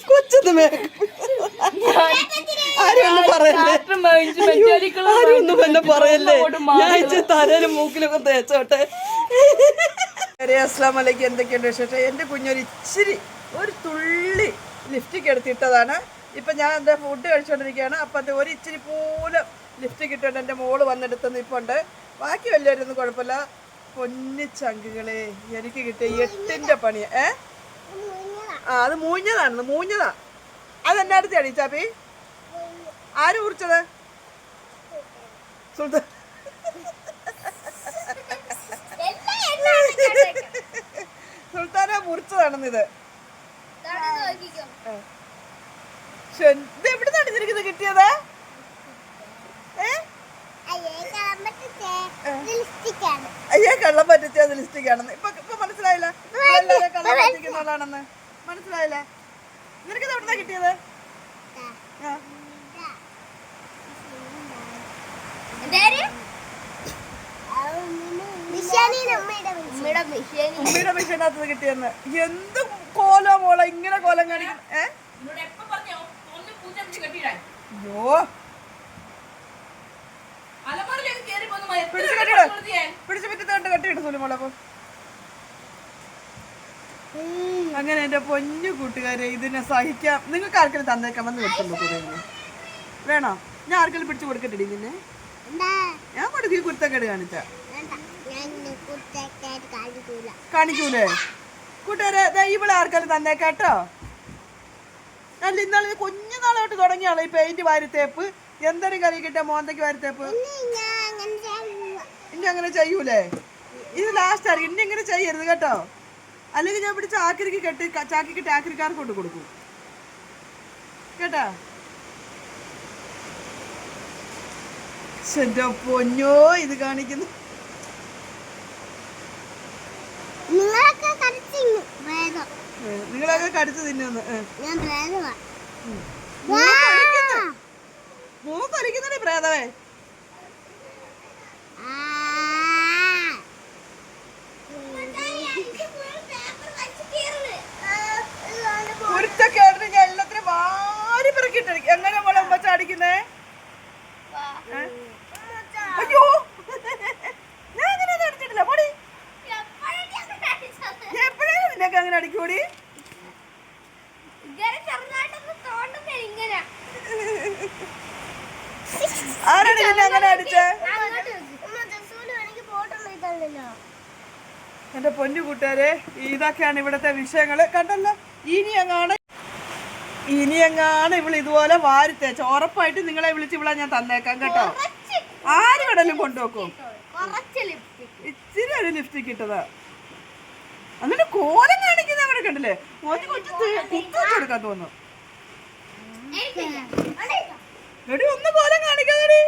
കൊച്ചത് ആരൊന്നും എന്നെ പറയല്ലേ. ഞാൻ തലയിലും മൂക്കിലൊക്കെ തേച്ചോട്ടെ. അസ്സലാമു അലൈക്കും. എന്തൊക്കെയുണ്ട് വിശേഷം? എൻ്റെ കുഞ്ഞൊരു ഇച്ചിരി ഒരു തുള്ളി ലിഫ്റ്റിക്ക് എടുത്തിട്ടതാണ്. ഇപ്പം ഞാൻ എന്താ ഫുഡ് കഴിച്ചുകൊണ്ടിരിക്കുകയാണ്. അപ്പം അത് ഒരു ഇച്ചിരി പോലും ലിഫ്റ്റിക്ക് ഇട്ടുകൊണ്ട് എൻ്റെ മോള് വന്നെടുത്തെന്ന് ഇപ്പോൾ ഉണ്ട്. ബാക്കി വലിയൊരൊന്നും കുഴപ്പമില്ല. പൊന്നിച്ചങ്കുകളെ, എനിക്ക് കിട്ടിയ 8ന്റെ പണി. അത് മൂഞ്ഞതാ. അതെന്നെ അടുത്താണ് ചാപ്പി. ആര് കുറിച്ചത്? സുൽത്താൻ. സുൽത്താന മുറിച്ചതാണെന്നിത്. എവിടുന്നാണ് നിനക്കിത് കിട്ടിയത്? അയ്യേ, കള്ളം പറ്റിച്ചത് ലിസ്റ്റിക്കാണെന്ന് ഇപ്പൊ മനസ്സിലായില്ല. കള്ളം പറ്റിക്കുന്നതാണെന്ന് മനസ്സിലായില്ല. നിനക്കിത് എവിടുന്നാ കിട്ടിയത്? ഉമ്മയുടെ മിഷീനകത്ത് കിട്ടിയെന്ന്. എന്ത് കോലോ മോളെ, ഇങ്ങനെ കോലം കാണിക്കും. അയ്യോ, പിടിച്ചു പറ്റത്തോണ്ട് കെട്ടിയിട്ട് സുലിമോളെ. അപ്പൊ അങ്ങനെ എന്റെ പൊന്നു കൂട്ടുകാരെ, ഇതിനെ സഹിക്കാം. നിങ്ങൾക്ക് ആർക്കെങ്കിലും തന്നേക്കാൻ വന്ന് വെക്കുമ്പോ വേണോ? ഞാൻ ആർക്കെങ്കിലും പിടിച്ചു കൊടുക്കട്ടെ നിന്നെ? ഞാൻ കൊടുക്കും. കുരുത്തക്കേട് കാണിക്കൂലേ? കൂട്ടുകാരെ, ഇവിടെ ആർക്കെങ്കിലും തന്നേക്കാട്ടോ. അല്ല, ഇന്നാളെ കുഞ്ഞുനാളോട്ട് തുടങ്ങിയാളോ ഈ പെയിന്റ് വാരിത്തേപ്പ്. എന്തെങ്കിലും കറി കിട്ടിയ മോന്തയ്ക്ക് വാരിത്തേപ്പ്. ഇനി അങ്ങനെ ചെയ്യൂലേ? ഇത് ലാസ്റ്റ് ആയിരിക്കും. ഇനി ഇങ്ങനെ ചെയ്യരുത് കേട്ടോ. അല്ലെങ്കിൽ ഞാൻ പിടിച്ച് ചാക്കിരിക്ക് കെട്ടി ചാക്കിക്കിട്ട് ആക്രിക്കാർക്ക് കൊണ്ട് കൊടുക്കും കേട്ടാ. എന്റെ പൊന്നോ, ഇത് കാണിക്കുന്നു. നിങ്ങളൊക്കെ കടിച്ചു തിന്നു. മൂക്കൊലിക്കുന്നേ പ്രേതവേ. കുരുത്തക്കേടിന് ഞാൻ എല്ലാത്തിനും വാരി പിറക്കിട്ടിരിക്കും. എങ്ങനെ മോളെ ഉമ്മ ചാടിക്കുന്നേ? അയ്യോ, ഞാൻ അങ്ങനെ അടിച്ചിട്ടില്ല. പൊടി, എപ്പോഴാണ് നിന്നൊക്കെ അങ്ങനെ അടിക്കൂടി? ആരാണ് നിന്നെ അങ്ങനെ അടിച്ചേ? എന്റെ പൊന്നു കൂട്ടുകാരെ, ഇതൊക്കെയാണ് ഇവിടത്തെ വിഷയങ്ങള്. കണ്ടല്ലോ, ഇനിയെങ്ങാണ് ഇവള് ഇതുപോലെ വാരിത്തേച്ച ഉറപ്പായിട്ട് നിങ്ങളെ വിളിച്ച് ഇവിടെ ഞാൻ തന്നേക്കാം കേട്ടോ. ആരും ഇടലും കൊണ്ടുവെക്കും. ഇച്ചിരി ഒരു ലിപ്സ്റ്റിക് ഇട്ടതാ. എന്നിട്ട് കോലം കാണിക്കുന്ന അവിടെ കണ്ടില്ലേ? കുക്ക് കൊടുക്കാൻ തോന്നുന്നു. എടി, ഒന്ന് കോലം കാണിക്കാതെ.